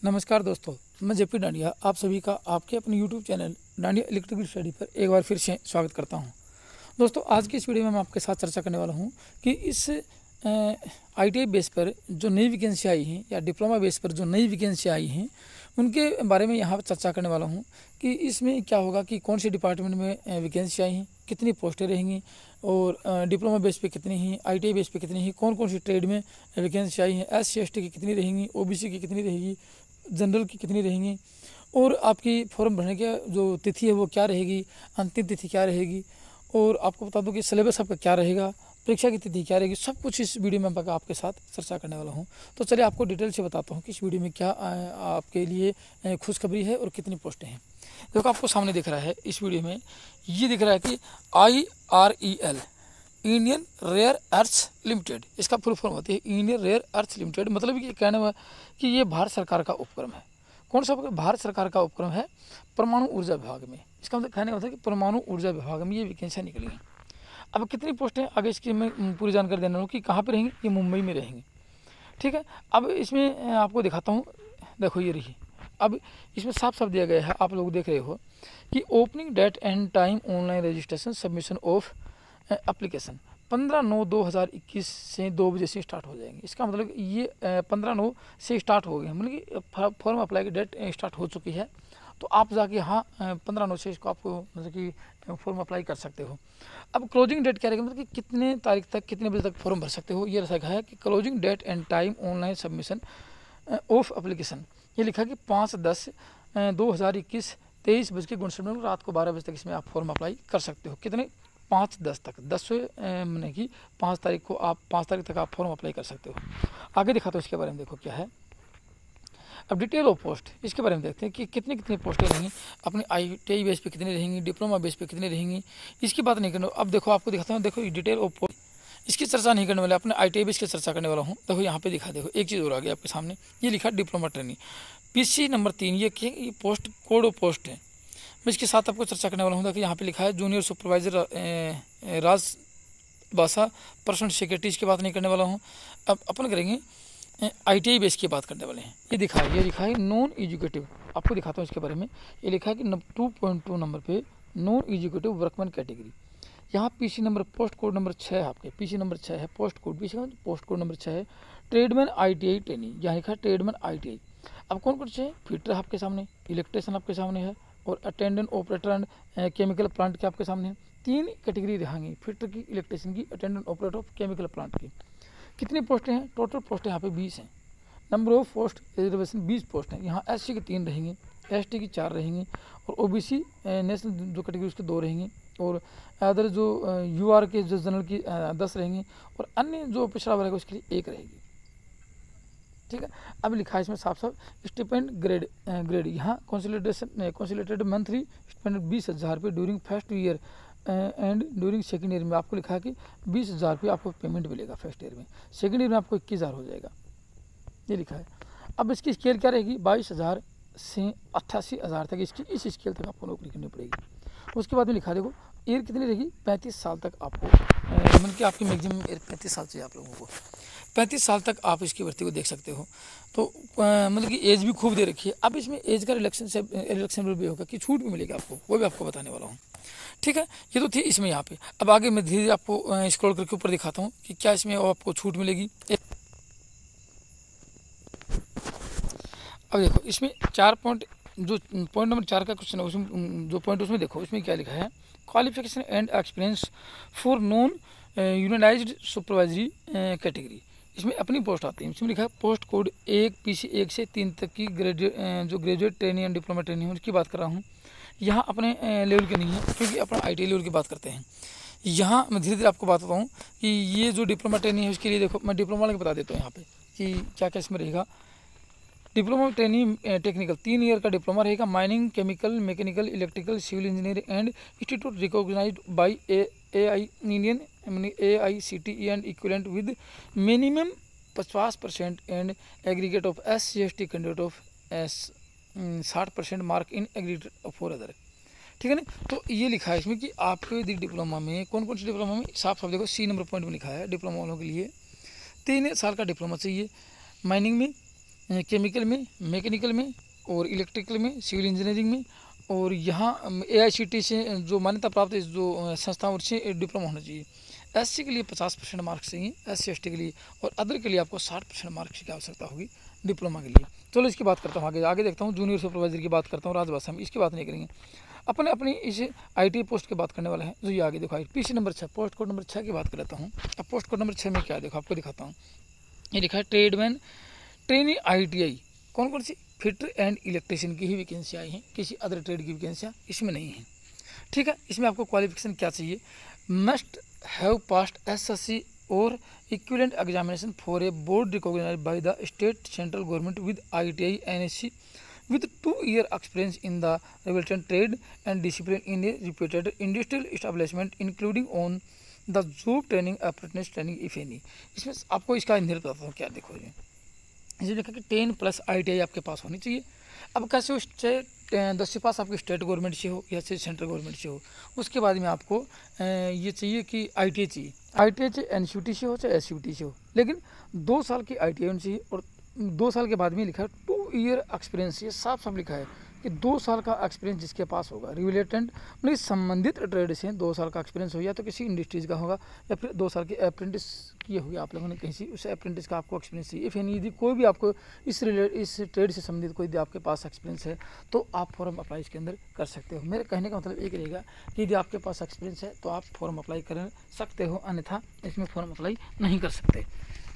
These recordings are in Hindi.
नमस्कार दोस्तों, मैं जेपी डांडिया आप सभी का आपके अपने YouTube channel dandiya electrical study पर एक बार फिर से स्वागत करता हूं। दोस्तों, आज की इस वीडियो में मैं आपके साथ चर्चा करने वाला हूं कि इस आईटीआई बेस पर जो नई वैकेंसी आई हैं या डिप्लोमा बेस पर जो नई वैकेंसी आई हैं उनके बारे में यहाँ पर चर्चा करने वाला हूँ कि इसमें क्या होगा कि कौन से डिपार्टमेंट में वैकेंसी आई हैं, कितनी पोस्टें रहेंगी और डिप्लोमा बेस पे कितनी हैं, आईटीआई बेस पे कितनी हैं, कौन कौन सी ट्रेड में वैकेंसी आई हैं, एससी एसटी की कितनी रहेंगी, ओबीसी की कितनी रहेगी, जनरल की कितनी रहेंगी और आपकी फॉर्म भरने की जो तिथि है वो क्या रहेगी, अंतिम तिथि क्या रहेगी और आपको बता दूं कि सिलेबस आपका क्या रहेगा, परीक्षा की तिथि क्या रहेगी, सब कुछ इस वीडियो में मैं आपके साथ चर्चा करने वाला हूं। तो चलिए आपको डिटेल से बताता हूं कि इस वीडियो में क्या आपके लिए खुशखबरी है और कितनी पोस्टें हैं। देखो, आपको सामने दिख रहा है इस वीडियो में, ये दिख रहा है कि IREL Indian rare earths limited, इसका फुल फॉर्म होती है इंडियन रेयर अर्थ्स लिमिटेड। मतलब ये कहने हुआ कि ये भारत सरकार का उपक्रम है। कौन सा भारत सरकार का उपक्रम है? परमाणु ऊर्जा विभाग में। इसका मतलब कहने होता है कि परमाणु ऊर्जा विभाग में ये वैकेंसियाँ निकली हैं। अब कितनी पोस्टें आगे इसकी मैं पूरी जानकारी देना हूँ कि कहाँ पर रहेंगी। ये मुंबई में रहेंगी, ठीक है। अब इसमें आपको दिखाता हूँ, देखो ये रही। अब इसमें साफ साफ दिया गया है, आप लोग देख रहे हो कि opening date and time online registration submission of application 15/9/2021 से 2 बजे से स्टार्ट हो जाएंगे। इसका मतलब ये 15/9 से स्टार्ट हो गए, मतलब कि फॉर्म अप्लाई की डेट स्टार्ट हो चुकी है। तो आप जाके यहाँ 15/9 से इसको आपको मतलब कि फॉर्म अप्लाई कर सकते हो। अब क्लोजिंग डेट क्या रहेगी, मतलब कि कितने तारीख तक कितने बजे तक फॉर्म भर सकते हो, ये रखा है कि closing date and time online submission of application. ये लिखा कि 5/10/2021 23 बज के 59 मिनट रात को 12 बजे तक इसमें आप फॉर्म अप्लाई कर सकते हो। कितने? 5/10 तक, 10 से मैंने कि 5 तारीख को आप 5 तारीख तक आप फॉर्म अप्लाई कर सकते हो। आगे दिखाते हो इसके बारे में, देखो क्या है। अब डिटेल ऑफ पोस्ट, इसके बारे में देखते हैं कि कितनी कितनी पोस्टें रहेंगी, अपनी ITI बेस पे कितनी रहेंगी, डिप्लोमा बेस पे कितनी रहेंगी, इसकी बात नहीं करना। अब देखो आपको दिखाता हूँ, देखो डिटेल ऑफ पोस्ट, इसकी चर्चा नहीं करने वाले, अपने ITI बेस की चर्चा करने वाला हूँ। देखो यहाँ पे दिखा, देखो एक चीज़ और आ गई आपके सामने, ये लिखा डिप्लोमा ट्रेनिंग PC नंबर 3। ये क्या, ये पोस्ट कोड ऑफ पोस्ट है। मैं इसके साथ आपको चर्चा करने वाला हूँ। देखिए यहाँ पे लिखा है जूनियर सुपरवाइजर राज भाषा पर्सनल सेक्रेटरी, इसकी बात नहीं करने वाला हूँ। अब अपन करेंगे ITI बेस की बात करने वाले हैं। ये दिखा है नॉन एजुकेटिव, आपको दिखाता हूँ इसके बारे में। ये लिखा है कि 2.2 नंबर पे नॉन एजुकेटिव वर्कमैन कैटेगरी। यहाँ PC number post code number 6 है, आपके PC नंबर 6 है, post code PC post code number 6 है। ट्रेडमैन ITI ट्रेनिंग, यहाँ लिखा है ट्रेडमैन ITI। अब कौन कौन से है? फिटर आपके सामने, इलेक्ट्रिशियन आपके सामने है और attendant operator and chemical plant के आपके सामने है। 3 कैटेगरी रहेंगी, फिटर की, इलेक्ट्रिशियन की, attendant operator of chemical plant की। कितनी पोस्टें हैं? टोटल पोस्टें यहाँ पे 20 हैं। Number of post reservation 20 post हैं। यहाँ SC की 3 रहेंगी, ST की 4 रहेंगी और OBC नेशनल जो कैटेगरी उसके 2 रहेंगी और अदर जो UR के जो जनरल की 10 रहेंगी और अन्य जो पिछड़ा वर्ग है उसके लिए 1 रहेगी, ठीक है। अब लिखा है इसमें साफ साफ स्टिपेंड ग्रेड यहाँ कंसोलिडेटेड मंथली स्टिपेंड 20,000 रुपये during first year and during second year में। आपको लिखा है कि 20,000 रुपये आपको पेमेंट मिलेगा फर्स्ट ईयर में, सेकेंड ईयर में आपको 21,000 हो जाएगा, ये लिखा है। अब इसकी स्केल क्या रहेगी? 22,000 से 88,000 तक इसकी इस स्केल तक आपको नौकरी करनी पड़ेगी। उसके बाद में लिखा देखो ईयर कितनी रहेगी? 35 साल तक आपको, मतलब कि आपकी मैक्सिमम एज 35 साल चाहिए आप लोगों को। 35 साल तक आप इसकी भर्ती को देख सकते हो। तो मतलब कि एज भी खूब दे रखी है। अब इसमें एज का रिलेक्शन भी होगा कि छूट भी मिलेगी आपको, वो भी आपको बताने वाला हूँ, ठीक है। ये तो थी इसमें यहाँ पे। अब आगे मैं धीरे धीरे आपको स्क्रॉल करके ऊपर दिखाता हूँ कि क्या इसमें आपको छूट मिलेगी। अब देखो इसमें 4 पॉइंट, जो पॉइंट नंबर 4 का क्वेश्चन है उसमें जो पॉइंट उसमें देखो इसमें क्या लिखा है, qualification and experience for non unionised supervisory category. इसमें अपनी पोस्ट आती है। इसमें लिखा है पोस्ट कोड 1 PC 1 से 3 तक की जो graduate training and diploma training है उसकी बात कर रहा हूँ। यहाँ अपने लेवल के नहीं है क्योंकि अपना ITI लेवल की बात करते हैं। यहाँ मैं धीरे धीरे आपको बताता हूँ कि ये जो डिप्लोमा ट्रेनिंग है उसके लिए देखो मैं डिप्लोमा वाले को बता देता हूँ यहाँ पे कि क्या क्या इसमें रहेगा। डिप्लोमा ट्रेनिंग टेक्निकल 3 ईयर का डिप्लोमा रहेगा। Mining, chemical, mechanical, electrical, civil engineering and institute recognised by Indian AICTE and equivalent with minimum 50% and aggregate of SC ST candidate of 60% mark in aggregate for other, ठीक है ना। तो ये लिखा है इसमें कि आपके डिप्लोमा में कौन कौन से डिप्लोमा में साफ साफ देखो C नंबर पॉइंट में लिखा है डिप्लोमा वालों के लिए 3 साल का डिप्लोमा चाहिए। माइनिंग में केमिकल में, मैकेनिकल में और इलेक्ट्रिकल में, सिविल इंजीनियरिंग में, और यहाँ AICTE से जो मान्यता प्राप्त जो संस्थाओं से डिप्लोमा होना चाहिए। SC के लिए 50% मार्क्स चाहिए, SC ST के लिए, और अदर के लिए आपको 60% मार्क्स की आवश्यकता होगी डिप्लोमा के लिए। चलो इसकी बात करता हूँ, आगे देखता हूँ। जूनियर सुपरवाइजर की बात करता हूँ राजभाषा में, इसकी बात नहीं करेंगे। अपनी इस IT पोस्ट की बात करने वाले हैं। जो ये आगे देखो PC number 6, post code number 6 की बात कर लेता हूँ। अब पोस्ट कोड नंबर 6 में क्या है देखो, आपको दिखाता हूँ। ये लिखा है ट्रेडमैन ट्रेनी ITI। कौन कौन सी? फिटर एंड इलेक्ट्रीशियन की ही वैकेंसी आई हैं, किसी अदर ट्रेड की वैकेंसियाँ इसमें नहीं है। ठीक है, इसमें आपको क्वालिफिकेशन क्या चाहिए? मस्ट हैव पास्ड SSC और equivalent examination for a board recognised by the state central government with ITI NSC with 2 year experience in the relevant trade and discipline in a reputed industrial establishment including on the job training apprentice training if any। इसमें आपको इसका इंधिर बताता हूँ। क्या देखो, ये देखा कि 10+ ITI आपके पास होनी चाहिए। अब कैसे हो? 10वीं पास आपकी स्टेट गवर्नमेंट से हो या सेंट्रल गवर्नमेंट से हो। उसके बाद में आपको ये चाहिए कि ITI चाहिए। ITI चाहे NCT से हो चाहे SCT से हो, लेकिन 2 साल की ITI होनी चाहिए। और 2 साल के बाद में लिखा है 2 ईयर एक्सपीरियंस। ये साफ साफ लिखा है कि 2 साल का एक्सपीरियंस जिसके पास होगा रिलेटेड मतलब संबंधित ट्रेड से 2 साल का एक्सपीरियंस हो, या तो किसी इंडस्ट्रीज का होगा या फिर 2 साल की अप्रेंटिस किए हुए आप लोगों ने कहीं से, उस अप्रेंटिस का आपको एक्सपीरियंस चाहिए। फिर यदि कोई भी आपको इस ट्रेड से संबंधित कोई भी आपके पास एक्सपीरियंस है तो आप फॉर्म अप्लाई इसके अंदर कर सकते हो। मेरे कहने का मतलब एक रहेगा कि यदि आपके पास एक्सपीरियंस है तो आप फॉर्म अप्लाई कर सकते हो, अन्यथा इसमें फॉर्म अप्लाई नहीं कर सकते।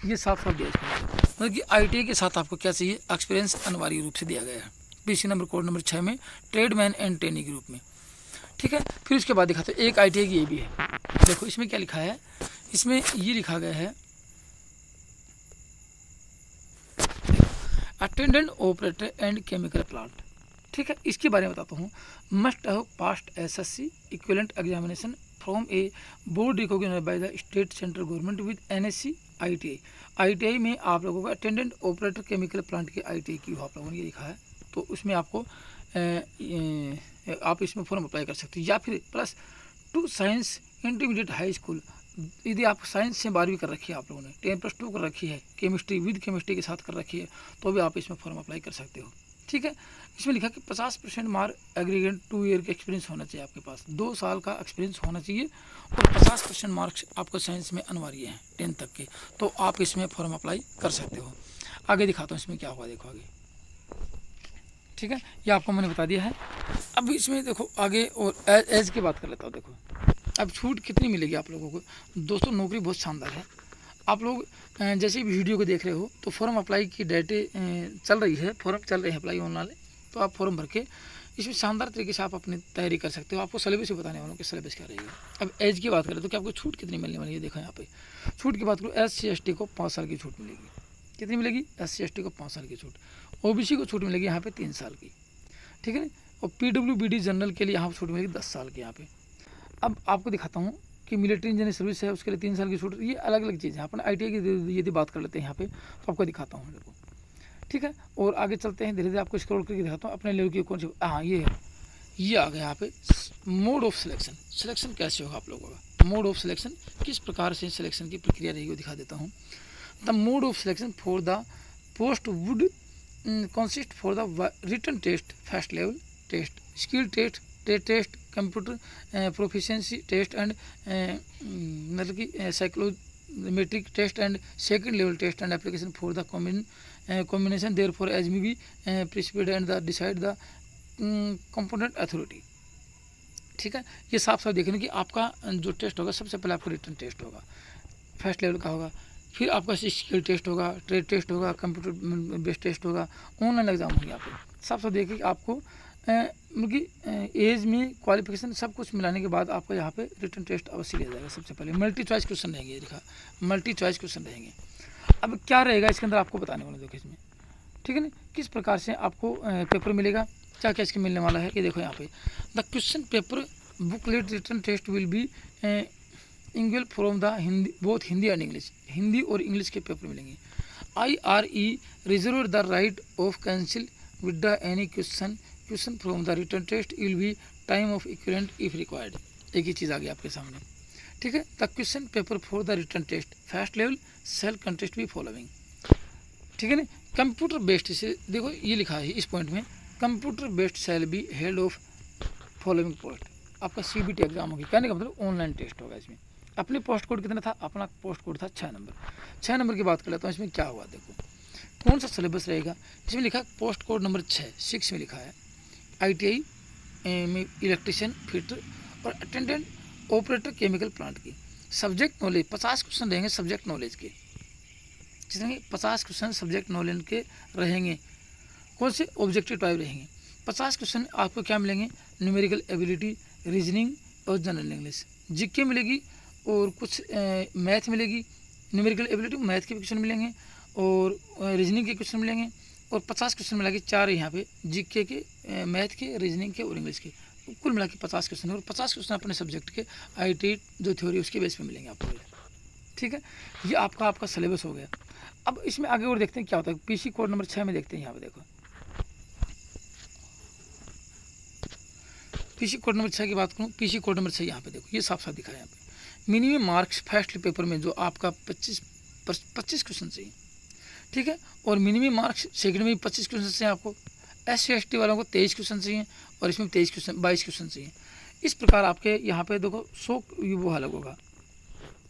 ये साफ दिया इसमें, मतलब कि ITI के साथ आपको क्या चाहिए? एक्सपीरियंस अनिवार्य रूप से दिया गया है PC नंबर कोड नंबर 6 में ट्रेडमैन एंड ट्रेनी ग्रुप में। ठीक है, फिर उसके बाद दिखाते हैं एक ITI की ये भी है। देखो इसमें क्या लिखा है, इसमें ये लिखा गया है attendant operator and chemical plant. ठीक है, इसके बारे में बताता हूँ। Must have passed SSC equivalent examination from a board recognised by the state central government with NSC ITI। ITI में आप लोगों को अटेंडेंट ऑपरेटर केमिकल प्लांट की ITI की हो आप लोगों ने ये लिखा है, तो उसमें आपको आप इसमें फॉर्म अप्लाई कर सकते हो। या फिर +2 साइंस इंटरमीडिएट हाई स्कूल, यदि आप साइंस से 12वीं कर रखी है, आप लोगों ने 10+2 कर रखी है, केमिस्ट्री विद केमिस्ट्री के साथ कर रखी है, तो भी आप इसमें फॉर्म अप्लाई कर सकते हो। ठीक है, इसमें लिखा कि 50% मार्क एग्रीगेट 2 ईयर का एक्सपीरियंस होना चाहिए आपके पास, 2 साल का एक्सपीरियंस होना चाहिए, और 50% मार्क्स आपको साइंस में अनिवार्य हैं 10 तक के, तो आप इसमें फॉर्म अप्लाई कर सकते हो। आगे दिखाता हूँ इसमें क्या होगा, देखो आगे। ठीक है, ये आपको मैंने बता दिया है। अब इसमें देखो आगे और एज की बात कर लेता हूँ। देखो अब छूट कितनी मिलेगी आप लोगों को? दोस्तों नौकरी बहुत शानदार है। आप लोग जैसे भी वीडियो को देख रहे हो तो फॉर्म अप्लाई की डेट चल रही है, फॉर्म चल रहे हैं अप्लाई होने वाले, तो आप फॉर्म भर के इसमें शानदार तरीके से आप अपनी तैयारी कर सकते हो। आपको सिलेबस भी बताने वालों कि सिलेबस क्या रहेगा। अब एज की बात करें तो क्या आपको छूट कितनी मिलने वाली है? देखो यहाँ पे छूट की बात करूँ, SC ST को 5 साल की छूट मिलेगी। कितनी मिलेगी? SC ST को 5 साल की छूट। OBC को छूट मिलेगी यहाँ पे 3 साल की। ठीक है, और PWBD जनरल के लिए यहाँ पर छूट मिलेगी 10 साल की यहाँ पे। अब आपको दिखाता हूँ कि मिलिट्री इंजीनियरिंग सर्विस है, उसके लिए 3 साल की छूट। ये अलग अलग चीज़ है। अपन ITI की यदि बात कर लेते हैं यहाँ पे, तो आपको दिखाता हूँ। देखो ठीक है, और आगे चलते हैं, धीरे धीरे आपको स्क्रॉल करके दिखाता हूँ अपने लेवल की कौन सी। हाँ ये आ गया यहाँ पे मोड ऑफ सिलेक्शन। सिलेक्शन कैसे होगा आप लोगों का? मोड ऑफ सिलेक्शन किस प्रकार से सिलेक्शन की प्रक्रिया रहेगी वो दिखा देता हूँ। The mode of selection for the post would consist for the written test, first level test, skill test, test, computer proficiency test and मतलब कि psychometric test and second level test and application for the combination therefore as may be precipitated and the decide the competent authority। ठीक है, ये साफ साफ देखने कि आपका जो टेस्ट होगा सबसे पहले आपका रिटन टेस्ट होगा, फर्स्ट लेवल का होगा, फिर आपका स्किल टेस्ट होगा, ट्रेड टेस्ट होगा, कंप्यूटर बेस्ड टेस्ट होगा, ऑनलाइन एग्जाम होंगे। आपको साफ साफ देखिए कि आपको मतलब एज में क्वालिफिकेशन सब कुछ मिलाने के बाद आपको यहाँ पे रिटन टेस्ट अवश्य लिया जाएगा। सबसे पहले मल्टी चॉइस क्वेश्चन रहेंगे, देखा मल्टी चॉइस क्वेश्चन रहेंगे। अब क्या रहेगा इसके अंदर आपको बताने वाला, देखो इसमें ठीक है ना, किस प्रकार से आपको पेपर मिलेगा, क्या क्या इसके मिलने वाला है। कि देखो यहाँ पे the question paper booklet written test will be इंग्वेल from the Hindi, both Hindi and English, Hindi और इंग्लिश के पेपर मिलेंगे। IRE reserve the right of cancel with the any question from the written test will be time of equivalent if required. एक ही चीज़ आ गई आपके सामने। ठीक है, the question paper for the written test first level shall consist भी फॉलोइंग। ठीक है ना। कंप्यूटर बेस्ड, इसे देखो ये लिखा है इस पॉइंट में, computer based shall be held of following post. आपका CBT एग्जाम होगी, कहने का मतलब ऑनलाइन टेस्ट होगा इसमें। अपने पोस्ट कोड कितना था, अपना पोस्ट कोड था 6 नंबर। 6 नंबर की बात कर लेता हूँ, इसमें क्या हुआ देखो, कौन सा सिलेबस रहेगा। इसमें लिखा है पोस्ट कोड नंबर 6 में लिखा है ITI में इलेक्ट्रिशियन, फिटर और अटेंडेंट ऑपरेटर केमिकल प्लांट की। सब्जेक्ट नॉलेज 50 क्वेश्चन रहेंगे सब्जेक्ट नॉलेज के, जिसमें 50 क्वेश्चन सब्जेक्ट नॉलेज के रहेंगे। कौन से, ऑब्जेक्टिव टाइप रहेंगे। 50 क्वेश्चन आपको क्या मिलेंगे, न्यूमेरिकल एबिलिटी, रीजनिंग और जनरल इंग्लिश। GK मिलेगी और कुछ मैथ मिलेगी। न्यूमेरिकल एबिलिटी मैथ के क्वेश्चन मिलेंगे और रीजनिंग के क्वेश्चन मिलेंगे। और 50 क्वेश्चन मिला के 4 यहाँ पे GK के, मैथ के, रीजनिंग के और इंग्लिश के, कुल मिला के 50 क्वेश्चन। और 50 क्वेश्चन अपने सब्जेक्ट के ITI जो थ्योरी उसके बेस पे मिलेंगे आपको। ठीक है, ये आपका सिलेबस हो गया। अब इसमें आगे और देखते हैं क्या होता है। PC कोड नंबर 6 में देखते हैं, यहाँ पे देखो PC कोड नंबर 6 की बात करूँ, PC कोड नंबर 6 यहाँ पे देखो, ये साफ साफ दिखा है यहाँ पे। मिनिमम मार्क्स फर्स्ट पेपर में जो आपका 25 क्वेश्चन चाहिए, ठीक है। और मिनिमम मार्क्स सेकंड में भी 25 क्वेश्चन चाहिए आपको। SC/ST वालों को 23 क्वेश्चन चाहिए और इसमें 22 क्वेश्चन चाहिए। इस प्रकार आपके यहाँ पे देखो 100 वो अलग होगा,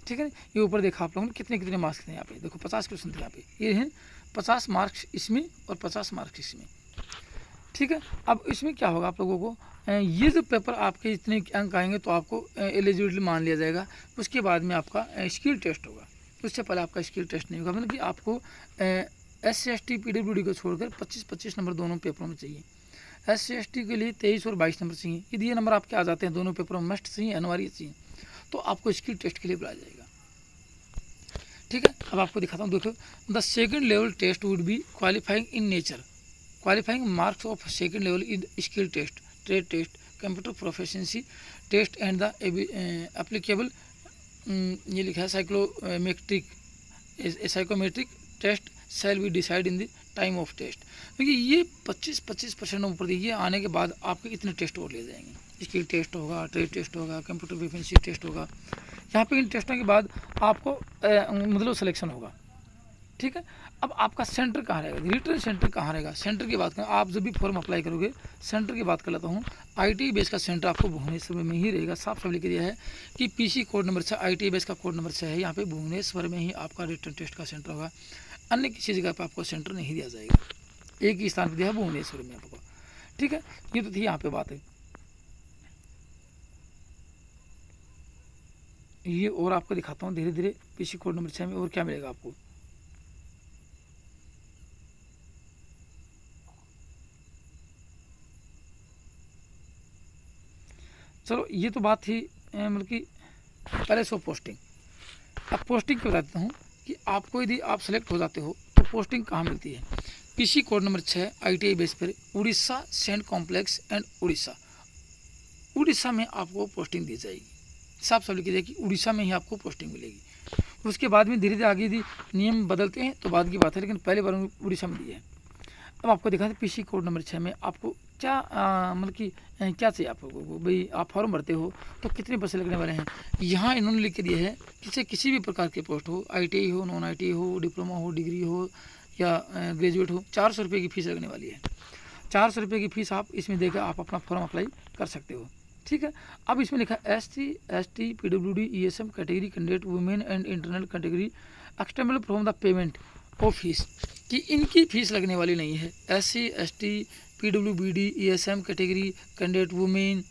ठीक है। ये ऊपर देखा आप लोगों ने कितने मार्क्स थे यहाँ पे, देखो 50 क्वेश्चन थे यहाँ पे, ये हैं 50 मार्क्स इसमें और 50 मार्क्स इसमें, ठीक है। अब इसमें क्या होगा आप लोगों को, ये जो पेपर आपके इतने अंक आएंगे तो आपको एलिजिबिलिटी मान लिया जाएगा। उसके बाद में आपका स्किल टेस्ट होगा, उससे पहले आपका स्किल टेस्ट नहीं होगा। मतलब कि आपको SC/ST PWD को छोड़कर 25 नंबर दोनों पेपरों में चाहिए। SC/ST के लिए 23 और 22 नंबर चाहिए। यदि ये नंबर आपके आ जाते हैं दोनों पेपरों में, मस्ट चाहिए, अनिवार्य चाहिए, तो आपको स्किल टेस्ट के लिए बुलाया जाएगा, ठीक है। अब आपको दिखाता हूँ, देखो the second level test would be qualifying in nature, qualifying marks of second level in skill test, trade test, computer proficiency test and the applicable, ये लिखा है psychometric test shall be decide in the time of test. क्योंकि ये 25% ऊपर देखिए, आने के बाद आपके इतने टेस्ट और ले जाएंगे। स्किल टेस्ट होगा, ट्रेड टेस्ट होगा, कंप्यूटर प्रोफिशिएंसी टेस्ट होगा। यहाँ पे इन टेस्टों के बाद आपको मतलब सिलेक्शन होगा, ठीक है। अब आपका सेंटर कहाँ रहेगा, रिटर्न सेंटर कहाँ रहेगा। सेंटर की बात करें, आप जब भी फॉर्म अप्लाई करोगे, सेंटर की बात कर लेता हूँ, ITI बेस का सेंटर आपको भुवनेश्वर में ही रहेगा। साफ साफ लिख दिया है कि PC code number 6 ITI base का कोड नंबर 6 है, यहाँ पे भुवनेश्वर में ही आपका रिटर्न टेस्ट का सेंटर होगा। अन्य किसी जगह पर आपको सेंटर नहीं दिया जाएगा, एक ही स्थान पर दिया है भुवनेश्वर में आपको, ठीक है। ये तो थी यहाँ पे बात है। ये और आपको दिखाता हूँ धीरे धीरे PC कोड नंबर 6 में और क्या मिलेगा आपको। चलो ये तो बात थी मतलब कि पहले सो पोस्टिंग। अब पोस्टिंग की बताता हूँ कि आपको यदि आप सेलेक्ट हो जाते हो तो पोस्टिंग कहाँ मिलती है। PC code number 6 ITI base पर उड़ीसा सेंट कॉम्प्लेक्स एंड उड़ीसा में आपको पोस्टिंग दी जाएगी। साफ साफ लिखी जाएगी कि उड़ीसा में ही आपको पोस्टिंग मिलेगी। उसके बाद में धीरे धीरे आगे यदि नियम बदलते हैं तो बाद की बात है, लेकिन पहले बार उड़ीसा में दिया है। अब आपको दिखा दें PC कोड नंबर 6 में आपको क्या मतलब कि क्या चाहिए आप लोगों को। भाई आप फॉर्म भरते हो तो कितने पैसे लगने वाले हैं, यहाँ इन्होंने लिख के दिए है कि किसी भी प्रकार के पोस्ट हो, ITI हो, नॉन ITI हो, डिप्लोमा हो, डिग्री हो या ग्रेजुएट हो, 400 रुपये की फ़ीस लगने वाली है। 400 रुपये की फ़ीस आप इसमें देकर आप अपना फॉर्म अप्लाई कर सकते हो, ठीक है। अब इसमें लिखा SC/ST PWD ESM category candidate women and internal category exempted from the payment of fees, कि इनकी फ़ीस लगने वाली नहीं है। SC/ST PWD ESM category candidate women,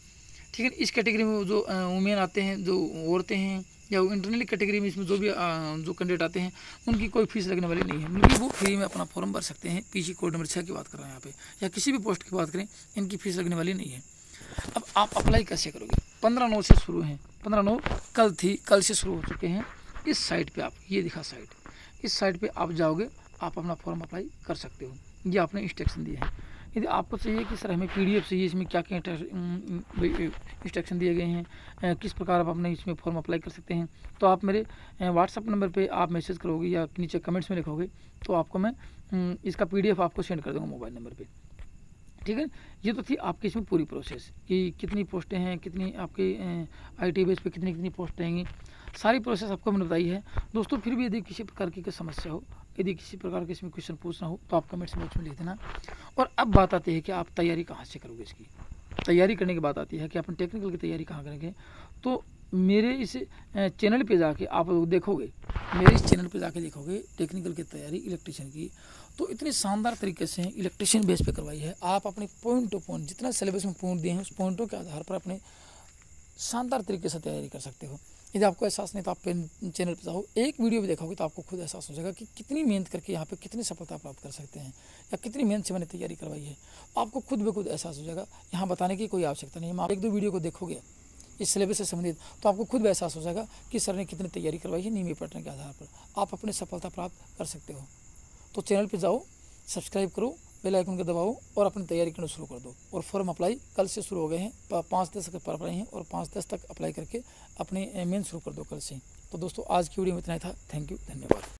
ठीक है। इस कैटेगरी में जो वुमेन आते हैं, जो औरतें हैं, या इंटरनली कैटेगरी में इसमें जो भी जो कैंडिडेट आते हैं उनकी कोई फीस लगने वाली नहीं है, मतलब वो फ्री में अपना फॉर्म भर सकते हैं। PC कोड नंबर 6 की बात कर रहे हैं यहाँ पे, या किसी भी पोस्ट की बात करें, इनकी फीस लगने वाली नहीं है। अब आप अप्लाई कैसे करोगे। 15/9 से शुरू हैं, 15/9 कल थी, कल से शुरू हो चुके हैं। इस साइट पे आप, ये दिखा साइट, इस साइट पे आप जाओगे, आप अपना फॉर्म अप्लाई कर सकते हो। ये आपने इंस्ट्रक्शन दिए हैं। यदि आपको चाहिए कि सर हमें PDF चाहिए, इसमें क्या क्या इंस्ट्रक्शन दिए गए हैं, किस प्रकार आप अपने इसमें फॉर्म अप्लाई कर सकते हैं, तो आप मेरे WhatsApp नंबर पे आप मैसेज करोगे या नीचे कमेंट्स में लिखोगे, तो आपको मैं इसका PDF आपको सेंड कर दूँगा मोबाइल नंबर पर, ठीक है। ये तो थी आपकी इसमें पूरी प्रोसेस कि कितनी पोस्टें हैं, कितनी आपके ITI बेस पे कितनी पोस्ट रहेंगी। सारी प्रोसेस आपको मैंने बताई है दोस्तों। फिर भी यदि किसी प्रकार की कोई समस्या हो, यदि किसी प्रकार के इसमें क्वेश्चन पूछना हो तो आप कमेंट्स बॉक्स में लिख देना। और अब बात आती है कि आप तैयारी कहाँ से करोगे। इसकी तैयारी करने की बात आती है कि अपन टेक्निकल की तैयारी कहाँ करेंगे। तो मेरे इस चैनल पे जाके आप देखोगे, मेरे इस चैनल पे जाके देखोगे टेक्निकल की तैयारी इलेक्ट्रिशियन की, तो इतनी शानदार तरीके से इलेक्ट्रिशियन बेस पे करवाई है। आप अपने पॉइंट टू पॉइंट जितना सिलेबस में पॉइंट दिए हैं उस पॉइंटों के आधार पर अपने शानदार तरीके से तैयारी कर सकते हो। यदि आपको एहसास नहीं तो आप चैनल पर जाओ, एक वीडियो भी देखोगे तो आपको खुद एहसास हो जाएगा कि कितनी मेहनत करके यहाँ पे कितनी सफलता प्राप्त कर सकते हैं या कितनी मेहनत से मैंने तैयारी करवाई है। आपको खुद ब खुद एहसास हो जाएगा, यहाँ बताने की कोई आवश्यकता नहीं है। आप 1-2 वीडियो को देखोगे इस सिलेबस से संबंधित तो आपको खुद भी एहसास हो जाएगा कि सर ने कितनी तैयारी करवाई है। नियमित पैटर्न के आधार पर आप अपनी सफलता प्राप्त कर सकते हो। तो चैनल पर जाओ, सब्सक्राइब करो, बेल आइकन को दबाओ और अपनी तैयारी करना शुरू कर दो। और फॉर्म अप्लाई कल से शुरू हो गए हैं, 5-10 तक अप्लाई हैं और 5-10 तक अप्लाई करके अपने मेन शुरू कर दो कल से। तो दोस्तों आज की वीडियो में इतना ही था। थैंक यू, धन्यवाद।